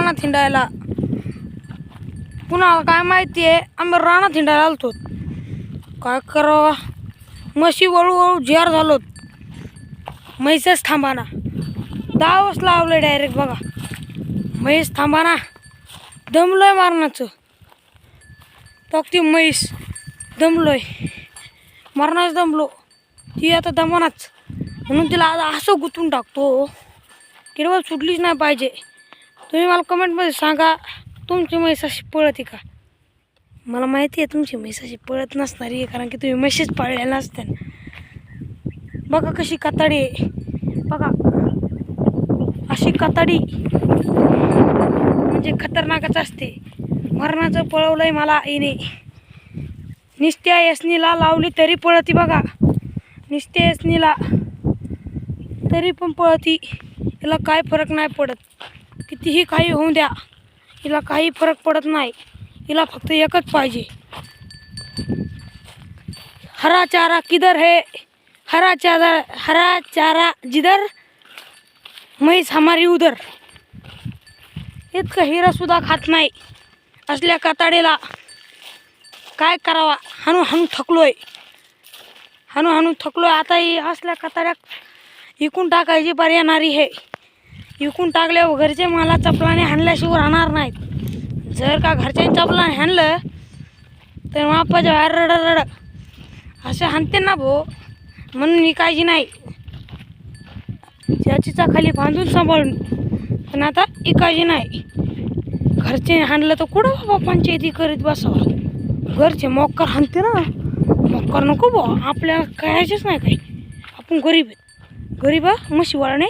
रानात हिंडायला. कुणाला काय माहिती आहे, आम्ही रानात हिंडायला आलतो. काय करावं, म्हशी वळूवळू झेर झालोत. म्हैसच थांबाना, दावच लावलं डायरेक्ट. बघा म्हैस थांबाना, दमलोय मारणाचं. तो ती म्हैस दमलोय, मरणाच दमलो. ती आता दमनाच, म्हणून तिला आता असं गुंतून टाकतो की बाबा सुटलीच नाही पाहिजे. तुम्ही मला कमेंटमध्ये सांगा, तुमची म्हैस अशी पळते का? मला माहिती आहे तुमची म्हैस अशी पळत नसणारी आहे, कारण की तुम्ही म्हशीच पाळल्या नसत्या. बघा कशी कातडी आहे, बघा अशी कातडी म्हणजे खतरनाकच असते. मरणाचं पळवलंय मला हिने. निस्त्या यसनीला लावली तरी पळती. बघा निस्त्या यसनीला तरी पण पळती. हिला काय फरक नाही पडत, कितीही काही होऊ द्या, हिला काही फरक पडत नाही. हिला फक्त एकच पाहिजे, हरा चारा किधर है, हरा चारा जिधर म्हैस हमारी उधर. इतकं हिरा सुद्धा खात नाही असल्या कातडीला. काय करावा, हाणून थकलोय, हाणून थकलोय. आता ही असल्या कातड्या विकून टाकायची बार येणारी आहे. विकून टाकल्यावर घरचे मला चपलाने हाणल्याशिवाय राहणार नाहीत. जर का घरच्यांनी चपलाने हाणलं तर मापाच्या बाहेर रड असे हाणते ना भाऊ. म्हणून ही काळजी नाही, ज्याचीचा खाली बांधून सांभाळून. पण आता ही काळजी नाही. घरचे हाणलं तर कुठं बाबा पंचायती करीत बसावा. घरचे मोक्कर हाणते ना, मोक्कर नको बा, आपल्याला कळायचंच नाही काही. आपण गरीब आहेत, गरीब म्हशी वळणे,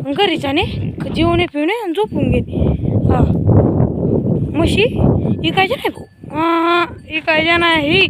घरी जाणे, जेवणे पिवणे आणि झोपून घेणे. हा म्हशी इकायच्या नाही भाऊ, इकायच्या नाही.